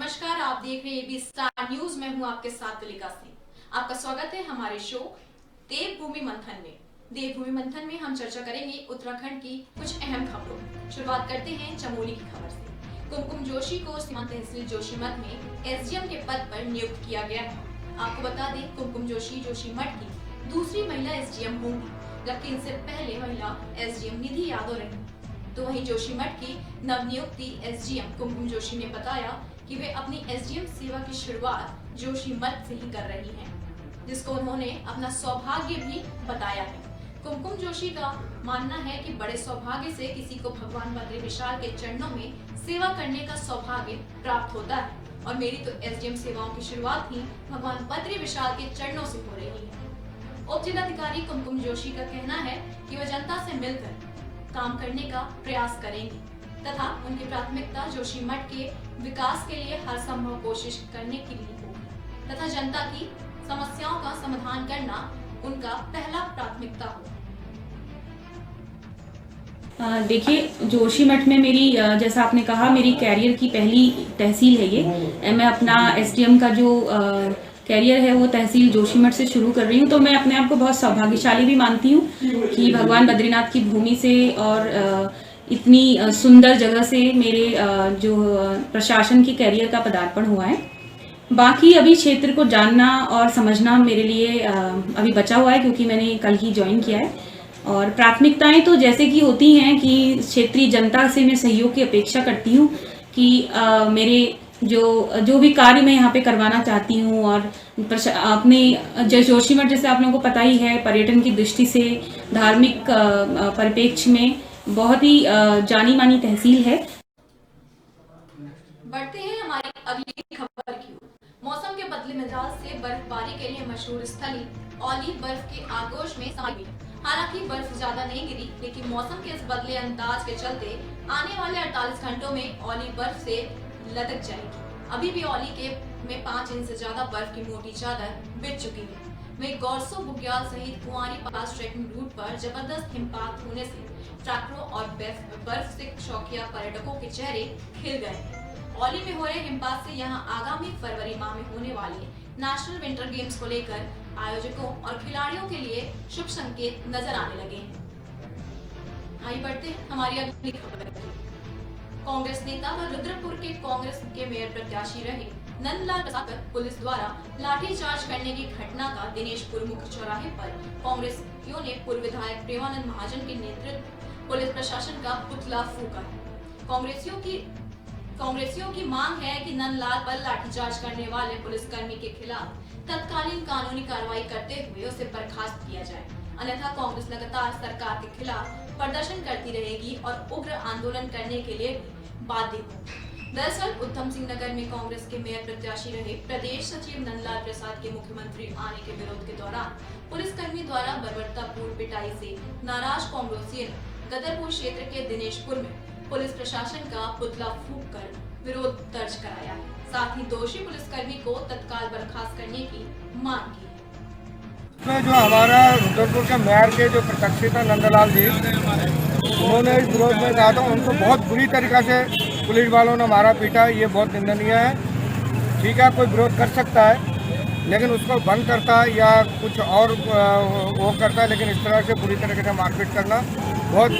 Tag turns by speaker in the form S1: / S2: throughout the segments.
S1: नमस्कार, आप देख रहे हैं एबी स्टार न्यूज। मैं हूं आपके साथ तुलिका सिंह। आपका स्वागत है हमारे शो देवभूमि मंथन में। देवभूमि मंथन में हम चर्चा करेंगे उत्तराखंड की कुछ अहम खबरों। शुरुआत करते हैं चमोली की खबर से। कुमकुम जोशी को सीमांत तहसील जोशीमठ में एसडीएम के पद पर नियुक्त किया गया है। आपको बता दें, कुमकुम जोशी जोशीमठ की दूसरी महिला एसडीएम होंगी, जबकि इनसे पहले महिला एसडीएम निधि यादव रही। तो वहीं जोशीमठ की नवनियुक्ति एसडीएम कुमकुम जोशी ने बताया कि वे अपनी एसडीएम सेवा की शुरुआत जोशीमठ से ही कर रही हैं, जिसको उन्होंने अपना सौभाग्य भी बताया है। कुमकुम जोशी का मानना है कि बड़े सौभाग्य से किसी को भगवान बद्री विशाल के चरणों में सेवा करने का सौभाग्य प्राप्त होता है, और मेरी तो एसडीएम सेवाओं की शुरुआत ही भगवान बद्री विशाल के चरणों से हो रही है। उप जिलाधिकारी कुमकुम जोशी का कहना है कि वह जनता से मिलकर काम करने का प्रयास करेंगी तथा उनकी प्राथमिकता जोशीमठ के विकास के लिए हर संभव कोशिश करने के लिए होगी तथा जनता की समस्याओं का समाधान करना उनका पहला प्राथमिकता हो।
S2: देखिए, जोशीमठ में मेरी जैसा आपने कहा, मेरी कैरियर की पहली तहसील है ये। मैं अपना एसडीएम का जो कैरियर है वो तहसील जोशीमठ से शुरू कर रही हूँ। तो मैं अपने आप को बहुत सौभाग्यशाली भी मानती हूँ कि भगवान बद्रीनाथ की भूमि से और इतनी सुंदर जगह से मेरे जो प्रशासन की कैरियर का पदार्पण हुआ है। बाकी अभी क्षेत्र को जानना और समझना मेरे लिए अभी बचा हुआ है, क्योंकि मैंने कल ही ज्वाइन किया है। और प्राथमिकताएं तो जैसे कि होती हैं कि क्षेत्रीय जनता से मैं सहयोग की अपेक्षा करती हूँ कि मेरे जो भी कार्य मैं यहाँ पे करवाना चाहती हूँ, और अपने जोशीमठ जैसे आप लोगों को पता ही है, पर्यटन की दृष्टि से धार्मिक परिप्रेक्ष्य में बहुत ही जानी मानी तहसील है।
S1: बढ़ते हैं हमारी अगली खबर की ओर। मौसम के बदले मिजाज से बर्फबारी के लिए मशहूर स्थली औली बर्फ के आगोश में समाई हुई। हालांकि बर्फ ज्यादा नहीं गिरी, लेकिन मौसम के इस बदले अंदाज के चलते आने वाले 48 घंटों में औली बर्फ से लदक जाएगी। अभी भी औली में 5 इंच से ज्यादा बर्फ की मोटी चादर बिछ चुकी है। वहीं गौरसो बुग्याल सहित कुंवारी पास ट्रैकिंग रूट पर जबरदस्त हिमपात होने से ट्रैक्टरों और बर्फ से शौकिया पर्यटकों के चेहरे खिल गए हैं। औली में हो रहे हिमपात से यहां आगामी फरवरी माह में होने वाले नेशनल विंटर गेम्स को लेकर आयोजकों और खिलाड़ियों के लिए शुभ संकेत नजर आने लगे हैं। आइए बढ़ते हैं हमारी अगली खबर। कांग्रेस नेता व रुद्रपुर के कांग्रेस के मेयर प्रत्याशी रहे नंदलाल प्रसाद पर पुलिस द्वारा लाठीचार्ज करने की घटना का दिनेशपुर मुख्य चौराहे पर कांग्रेसियों ने पूर्व विधायक प्रेमानंद महाजन के नेतृत्व पुलिस प्रशासन का पुतला फूका। कांग्रेसियों की मांग है कि नंदलाल पर लाठीचार्ज करने वाले पुलिसकर्मी के खिलाफ तत्कालीन कानूनी कार्रवाई करते हुए उसे बर्खास्त किया जाए, अन्यथा कांग्रेस लगातार सरकार के खिलाफ प्रदर्शन करती रहेगी और उग्र आंदोलन करने के लिए बाध्य होगी। दरअसल उधम सिंह नगर में कांग्रेस के मेयर प्रत्याशी रहे प्रदेश सचिव नंदलाल प्रसाद के मुख्यमंत्री आने के विरोध के दौरान पुलिसकर्मी द्वारा बर्बरतापूर्ण पिटाई से नाराज कांग्रेसियों ने गदरपुर क्षेत्र के दिनेशपुर में पुलिस प्रशासन का पुतला फूंक कर विरोध दर्ज कराया है। साथ ही दोषी पुलिसकर्मी को तत्काल बर्खास्त करने की मांग की है।
S3: जो हमारा रुद्रपुर के मेयर के जो प्रत्याशी था नंदलाल जी, उन्होंने इस विरोध में कहा था उनको बहुत बुरी तरीका से पुलिस वालों ने मारा पीटा। ये बहुत निंदनीय है। ठीक है, कोई विरोध कर सकता है, लेकिन उसको बंद करता है या कुछ और वो करता है, लेकिन इस तरह से बुरी तरीके से मारपीट करना बहुत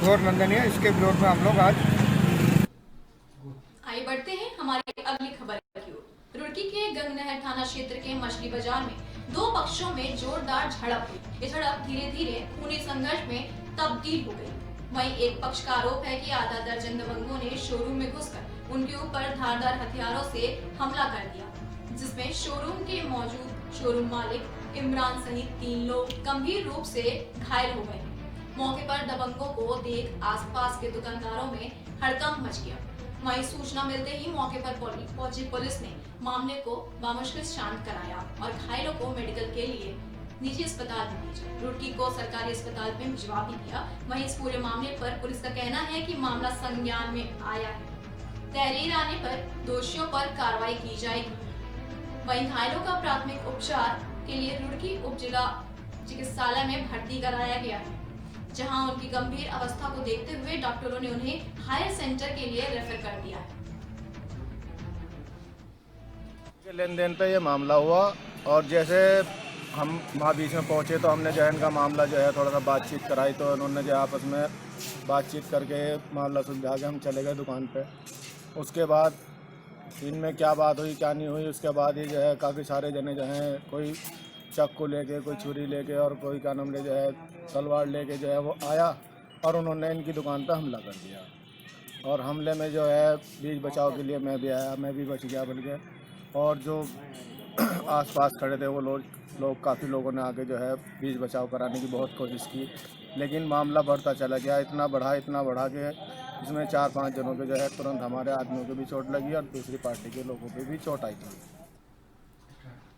S3: घोर निंदनीय है। इसके विरोध में हम लोग आज
S1: आइए बढ़ते हैं हमारी अगली खबर की ओर। रुड़की के गंगनहर थाना क्षेत्र के मछली बाजार में दो पक्षों में जोरदार झड़प हुई। ये झड़प धीरे धीरे खूनी संघर्ष में तब्दील हो गई। वहीं एक पक्ष का आरोप है कि आधा दर्जन दबंगों ने शोरूम में घुसकर उनके ऊपर धारदार हथियारों से हमला कर दिया, जिसमें शोरूम के मौजूद शोरूम मालिक इमरान सहित 3 लोग गंभीर रूप से घायल हो गए। मौके पर दबंगों को देख आसपास के दुकानदारों में हड़कंप मच गया। वहीं सूचना मिलते ही मौके पर पहुंची पुलिस ने मामले को बामुश्किल शांत कराया और घायलों को मेडिकल के लिए निजी अस्पताल में भेजा। रुड़की को सरकारी अस्पताल में भिजवा भी दिया। वहीं इस पूरे मामले पर पुलिस का कहना है कि मामला संज्ञान में आया है। तहरीर आने पर दोषियों पर कार्रवाई की जाएगी। वहीं घायलों का प्राथमिक उपचार के लिए रुड़की उप जिला चिकित्सालय में भर्ती कराया गया है, जहां उनकी गंभीर अवस्था को देखते हुए डॉक्टरों ने उन्हें हायर सेंटर के लिए रेफर कर दिया है।
S4: के लेन देन पे ये मामला हुआ और जैसे हम वहाँ बीच में पहुँचे तो हमने जो है इनका मामला जो है थोड़ा सा बातचीत कराई, तो उन्होंने जो आपस में बातचीत करके मामला सुलझा के हम चले गए दुकान पे। उसके बाद इनमें क्या बात हुई क्या नहीं हुई, उसके बाद ये जो है काफ़ी सारे जने जो हैं कोई चाकू लेके, कोई छुरी लेके और कोई क्या नाम ले जो है तलवार लेके जो है वो आया और उन्होंने इनकी दुकान पे हमला कर दिया। और हमले में जो है बीच बचाव के लिए मैं भी आया, मैं भी बच गया बल्कि, और जो आसपास खड़े थे वो लोग काफ़ी लोगों ने आके जो है बीच बचाव कराने की बहुत कोशिश की, लेकिन मामला बढ़ता चला गया। इतना बढ़ा के इसमें 4-5 जनों के जो है तुरंत हमारे आदमियों को भी चोट लगी और दूसरी पार्टी के लोगों पे भी चोट आई थी।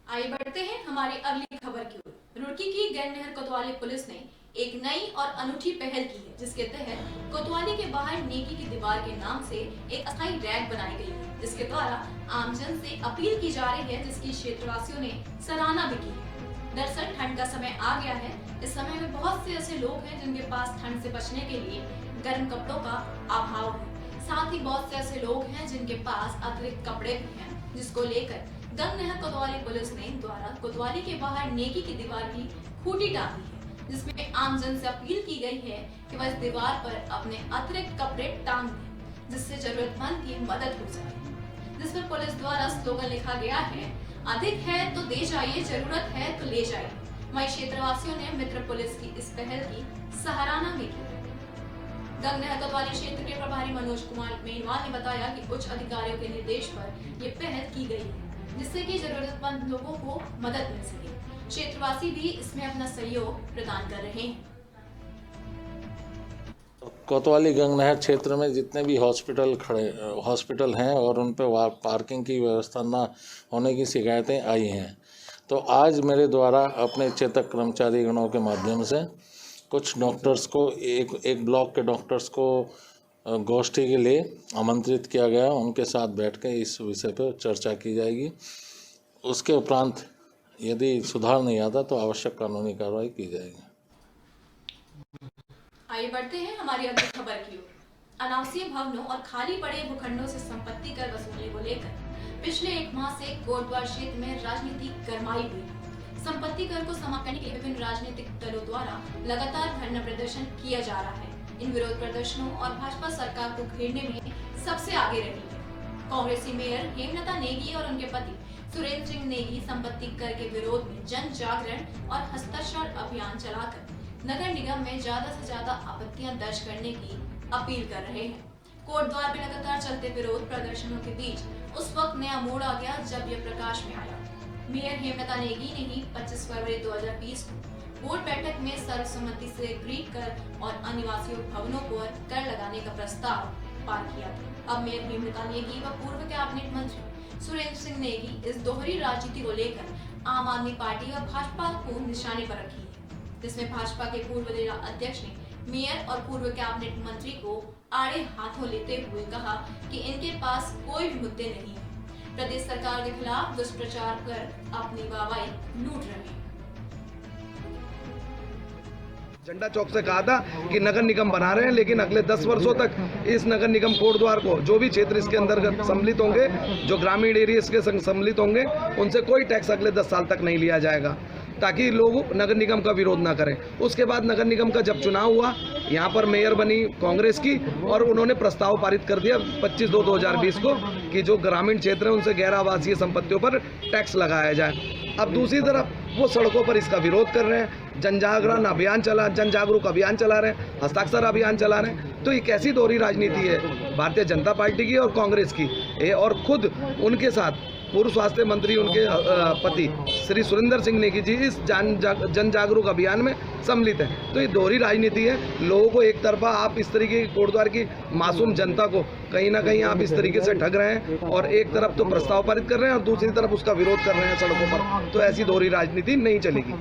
S1: आइए बढ़ते हैं हमारी अगली खबर की ओर। रुड़की की गैरनहर कोतवाली पुलिस ने एक नई और अनूठी पहल की है, जिसके तहत कोतवाली के बाहर नेकी की दीवार के नाम से एक अस्थायी रैक बनाई गई है, जिसके द्वारा आमजन से अपील की जा रही है, जिसकी क्षेत्रवासियों ने सराहना भी की है। दरअसल ठंड का समय आ गया है। इस समय में बहुत से ऐसे लोग हैं जिनके पास ठंड से बचने के लिए गर्म कपड़ों का अभाव है। साथ ही बहुत से ऐसे लोग हैं जिनके पास अतिरिक्त कपड़े भी हैं, जिसको लेकर गंगनहर कोतवाली पुलिस ने द्वारा कोतवाली के बाहर नेकी की दीवार की खूंटी टांगी है, जिसमें आमजन से अपील की गई है कि वह इस दीवार पर अपने अतिरिक्त कपड़े टांग दें, जिससे जरूरतमंद की मदद हो सके। जिस पर पुलिस द्वारा स्लोगन लिखा गया है, अधिक है तो दे जाइए, जरूरत है तो ले जाइए। वहीं क्षेत्रवासियों ने मित्र पुलिस की इस पहल की सराहना भी की। गंगनहर कोतवाली क्षेत्र के प्रभारी मनोज कुमार मेनवाल ने बताया कि उच्च अधिकारियों के निर्देश पर ये पहल की गई है, जिससे कि जरूरतमंद लोगों को मदद मिल सके। क्षेत्रवासी भी इसमें अपना सहयोग प्रदान कर रहे हैं।
S5: कोतवाली गंगनहर क्षेत्र में जितने भी हॉस्पिटल हैं और उन पर पार्किंग की व्यवस्था ना होने की शिकायतें आई हैं, तो आज मेरे द्वारा अपने चेतक कर्मचारी गणों के माध्यम से कुछ डॉक्टर्स को एक ब्लॉक के डॉक्टर्स को गोष्ठी के लिए आमंत्रित किया गया। उनके साथ बैठ के इस विषय पर चर्चा की जाएगी। उसके उपरांत यदि सुधार नहीं आता तो आवश्यक कानूनी कार्रवाई की जाएगी।
S1: आइए बढ़ते हैं हमारी अगली खबर की ओर। अनावासीय भवनों और खाली पड़े भूखंडों से संपत्ति कर वसूलने को लेकर पिछले 1 माह से कोटद्वार क्षेत्र में राजनीति गरमाई हुई है। संपत्ति कर को समाप्त करने के लिए विभिन्न राजनीतिक दलों द्वारा लगातार धरना प्रदर्शन किया जा रहा है। इन विरोध प्रदर्शनों और भाजपा सरकार को घेरने में सबसे आगे रही है। कांग्रेसी मेयर हेमलता नेगी और उनके पति सुरेंद्र सिंह नेगी संपत्ति कर के विरोध में जन जागरण और हस्ताक्षर अभियान चलाकर नगर निगम में ज्यादा से ज्यादा आपत्तियां दर्ज करने की अपील कर रहे हैं। कोटद्वार में लगातार चलते विरोध प्रदर्शनों के बीच उस वक्त नया मोड़ आ गया जब यह प्रकाश में आया। मेयर हेमलता नेगी ने ही 25 फरवरी 2020 को बोर्ड बैठक में सर्वसम्मति से एग्री कर और अनिवासी भवनों पर कर लगाने का प्रस्ताव पार किया था। अब मेयर हेमलता नेगी व पूर्व कैबिनेट मंत्री सुरेंद्र सिंह नेगी इस दोहरी राजनीति को लेकर आम आदमी पार्टी व भाजपा को निशाने पर रखी है, जिसमें भाजपा के पूर्व जिला अध्यक्ष ने मेयर और पूर्व कैबिनेट मंत्री को आड़े हाथों लेते हुए कहा कि इनके पास कोई भी मुद्दे नहीं है, प्रदेश सरकार के खिलाफ दुष्प्रचार कर अपनी वाहवाही लूट रहे हैं।
S6: झंडा चौक से कहा था कि नगर निगम बना रहे हैं, लेकिन अगले 10 वर्षों तक इस नगर निगम कोटद्वार को जो भी क्षेत्र इसके अंतर्गत सम्मिलित होंगे, जो ग्रामीण एरिया इसके सम्मिलित होंगे, उनसे कोई टैक्स अगले 10 साल तक नहीं लिया जाएगा, ताकि लोग नगर निगम का विरोध ना करें। उसके बाद नगर निगम का जब चुनाव हुआ, यहाँ पर मेयर बनी कांग्रेस की और उन्होंने प्रस्ताव पारित कर दिया 25/2/2020 को कि जो ग्रामीण क्षेत्र है उनसे गैर आवासीय संपत्तियों पर टैक्स लगाया जाए। अब दूसरी तरफ वो सड़कों पर इसका विरोध कर रहे हैं, जन जागरूक अभियान चला रहे हैं, हस्ताक्षर अभियान चला रहे हैं। तो ये कैसी दोहरी राजनीति है भारतीय जनता पार्टी की और कांग्रेस की, और खुद उनके साथ पूर्व स्वास्थ्य मंत्री उनके पति श्री सुरेंद्र सिंह नेगी जी इस जन जागरूक अभियान में सम्मिलित है। तो ये दोहरी राजनीति है। लोगों को एक तरफा आप इस तरीके की कोटद्वार की मासूम जनता को कहीं ना कहीं आप इस तरीके से ठग रहे हैं, और एक तरफ तो प्रस्ताव पारित कर रहे हैं और दूसरी तरफ उसका विरोध कर रहे हैं सड़कों पर। तो ऐसी दोहरी राजनीति नहीं चलेगी।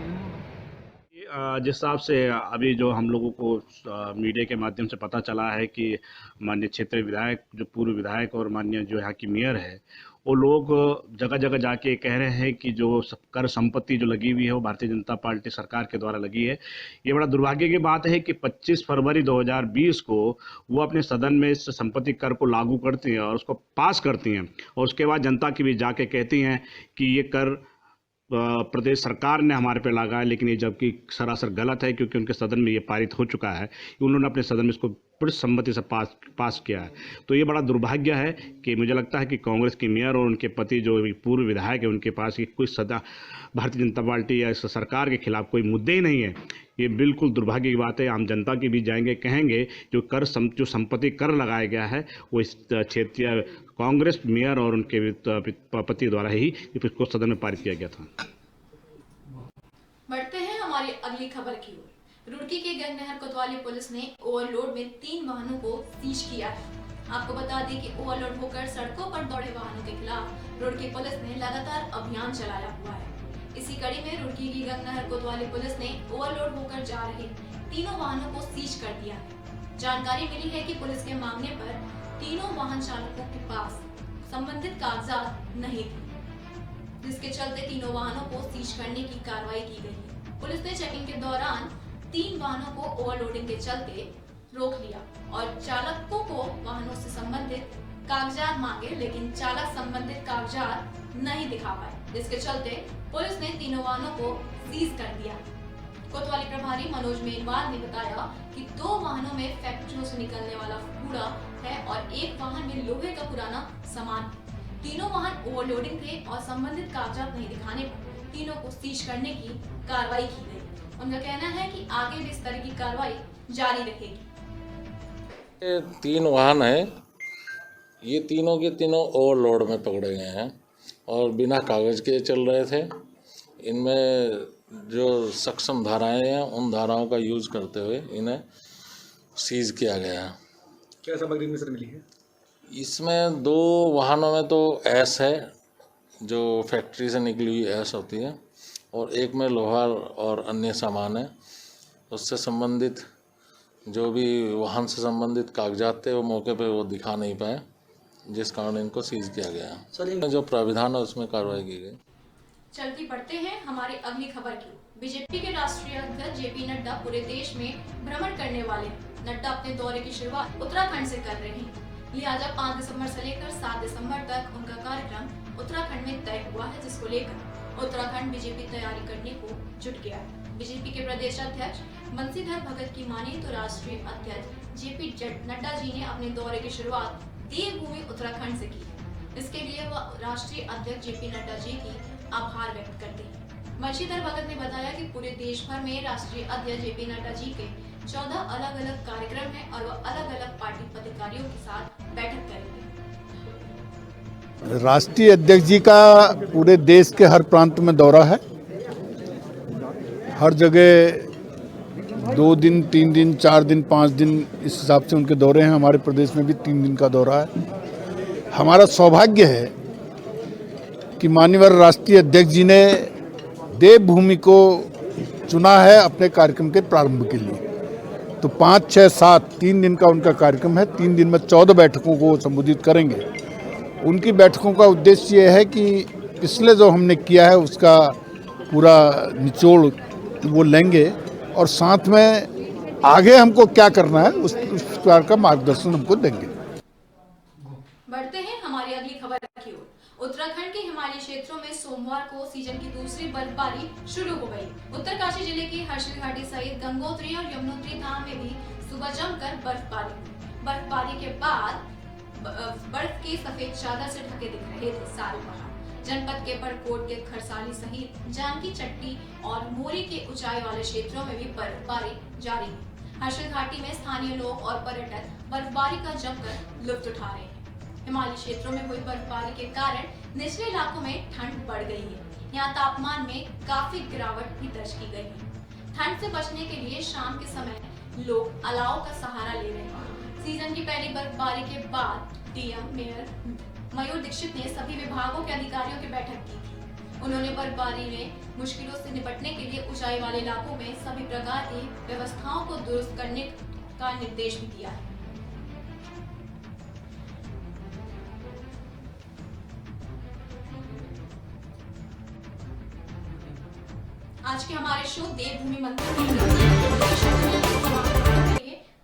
S7: जिस हिसाब से अभी जो हम लोगों को मीडिया के माध्यम से पता चला है कि माननीय क्षेत्रीय विधायक, जो पूर्व विधायक और माननीय जो यहाँ की मेयर है, वो लोग जगह जगह जाके कह रहे हैं कि जो कर संपत्ति जो लगी हुई है वो भारतीय जनता पार्टी सरकार के द्वारा लगी है। ये बड़ा दुर्भाग्य की बात है कि 25 फरवरी 2020 को वो अपने सदन में इस संपत्ति कर को लागू करती हैं और उसको पास करती हैं, और उसके बाद जनता की भी जाके कहती हैं कि ये कर प्रदेश सरकार ने हमारे पे लगाया, लेकिन ये जबकि सरासर गलत है, क्योंकि उनके सदन में ये पारित हो चुका है। उन्होंने अपने सदन में इसको पूरी सम्मति से पास किया है। तो ये बड़ा दुर्भाग्य है कि मुझे लगता है कि कांग्रेस की मेयर और उनके पति जो पूर्व विधायक है, उनके पास ये कोई सदा भारतीय जनता पार्टी या इस सरकार के खिलाफ कोई मुद्दे ही नहीं है। ये बिल्कुल दुर्भाग्य की बात है। आम जनता की भी जाएंगे, कहेंगे जो संपत्ति कर लगाया गया है वो इस क्षेत्रीय कांग्रेस मेयर और उनके पति द्वारा ही इसको सदन में पारित किया गया था।
S1: बढ़ते हैं हमारी अगली खबर की ओर। रुड़की के गंगनहर कोतवाली पुलिस ने ओवरलोड में 3 वाहनों को सीज किया है। आपको बता दें कि ओवरलोड होकर सड़कों पर दौड़े वाहनों के खिलाफ रुड़की पुलिस ने लगातार अभियान चलाया हुआ है। इसी कड़ी में रुड़की की गंगनहर कोतवाली पुलिस ने ओवरलोड होकर जा रहे 3 वाहनों को सीज कर दिया है। जानकारी मिली है कि पुलिस के मांगने पर 3 वाहन चालकों के पास संबंधित कागजात नहीं थे, जिसके चलते 3 वाहनों को सीज करने की कार्रवाई की गई है। पुलिस ने चेकिंग के दौरान 3 वाहनों को ओवरलोडिंग के चलते रोक लिया और चालकों को वाहनों से संबंधित कागजात मांगे, लेकिन चालक संबंधित कागजात नहीं दिखा पाए, जिसके चलते पुलिस ने 3 वाहनों को सीज कर दिया। कोतवाली प्रभारी मनोज मेघवाल ने बताया कि 2 वाहनों में फैक्ट्रियों से निकलने वाला कूड़ा है और 1 वाहन में लोहे का पुराना सामान। 3 वाहन ओवरलोडिंग थे और संबंधित कागजात नहीं दिखाने पर तीनों को सीज करने की कार्रवाई की गई। उनका कहना है कि आगे भी इस तरह की कार्रवाई जारी रहेगी।
S5: ये 3 वाहन है, ये तीनों के तीनों ओवरलोड में पकड़े गए हैं और बिना कागज के चल रहे थे। इनमें जो सक्षम धाराएं हैं उन धाराओं का यूज करते हुए इन्हें सीज किया गया है।
S8: क्या सामग्री में सर मिली है?
S5: इसमें 2 वाहनों में तो ऐश है, जो फैक्ट्री से निकली हुई ऐश होती है, और एक में लोहा और अन्य सामान है। उससे संबंधित जो भी वाहन से संबंधित कागजात थे वो मौके पे वो दिखा नहीं पाए, जिस कारण इनको सीज किया गया। जो प्राविधान है उसमें कार्रवाई की गई।
S1: चलती बढ़ते हैं हमारी अगली खबर की। बीजेपी के राष्ट्रीय अध्यक्ष जेपी नड्डा पूरे देश में भ्रमण करने वाले हैं। नड्डा अपने दौरे की शुरुआत उत्तराखंड से कर रहे हैं, लिहाजा 5 दिसंबर से लेकर 7 दिसंबर तक उनका कार्यक्रम उत्तराखंड में तय हुआ है, जिसको लेकर उत्तराखंड बीजेपी तैयारी करने को जुट गया है। बीजेपी के प्रदेश अध्यक्ष बंसीधर भगत की माने तो राष्ट्रीय अध्यक्ष जेपी नड्डा जी ने अपने दौरे की शुरुआत देवभूमि उत्तराखंड से की। इसके लिए वह राष्ट्रीय अध्यक्ष जेपी नड्डा जी की आभार व्यक्त करते हैं। बंशीधर भगत ने बताया कि पूरे देश भर में राष्ट्रीय अध्यक्ष जेपी नड्डा जी के 14 अलग अलग कार्यक्रम हैं और वह अलग अलग पार्टी पदाधिकारियों के साथ बैठक करेंगे।
S9: राष्ट्रीय अध्यक्ष जी का पूरे देश के हर प्रांत में दौरा है। हर जगह 2 दिन, 3 दिन, 4 दिन, 5 दिन इस हिसाब से उनके दौरे हैं। हमारे प्रदेश में भी 3 दिन का दौरा है। हमारा सौभाग्य है कि माननीय राष्ट्रीय अध्यक्ष जी ने देवभूमि को चुना है अपने कार्यक्रम के प्रारंभ के लिए। तो 5, 6, 7 3 दिन का उनका कार्यक्रम है। 3 दिन में 14 बैठकों को संबोधित करेंगे। उनकी बैठकों का उद्देश्य ये है कि पिछले जो हमने किया है उसका पूरा निचोड़ वो लेंगे और साथ में आगे हमको क्या करना है उस प्रकार का मार्गदर्शन हमको देंगे।
S1: बढ़ते हैं हमारी अगली खबर की ओर। उत्तराखंड के हिमालयी क्षेत्रों में सोमवार को सीजन की दूसरी बर्फबारी शुरू हो गई। उत्तरकाशी जिले की हर्षिल घाटी सहित गंगोत्री और यमुनोत्री धाम में भी सुबह जमकर बर्फबारी के बाद बर्फ के सफेद चादर से ढके दिख रहे थे सारे पहाड़। जनपद के बड़कोट के खरसाली सहित जानकी चट्टी और मोरी के ऊंचाई वाले क्षेत्रों में भी बर्फबारी जारी है। हर्षिल घाटी में स्थानीय लोग और पर्यटक बर्फबारी का जमकर लुत्फ उठा रहे हैं। हिमालयी क्षेत्रों में हुई बर्फबारी के कारण निचले इलाकों में ठंड बढ़ गई है। यहाँ तापमान में काफी गिरावट भी दर्ज की गई है। ठंड से बचने के लिए शाम के समय लोग अलाव का सहारा ले रहे हैं। सीजन की पहली बर्फबारी के बाद डीएम मेयर मयूर दीक्षित ने सभी विभागों के अधिकारियों की बैठक की थी। उन्होंने बर्फबारी में मुश्किलों से निपटने के लिए ऊंचाई वाले इलाकों में सभी प्रकार की व्यवस्थाओं को दुरुस्त करने का निर्देश भी दिया है। आज के हमारे शो देवभूमि मंथन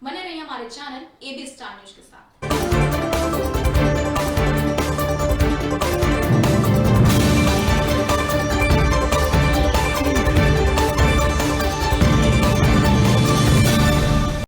S1: बने रहिए हमारे चैनल AB स्टार न्यूज के साथ।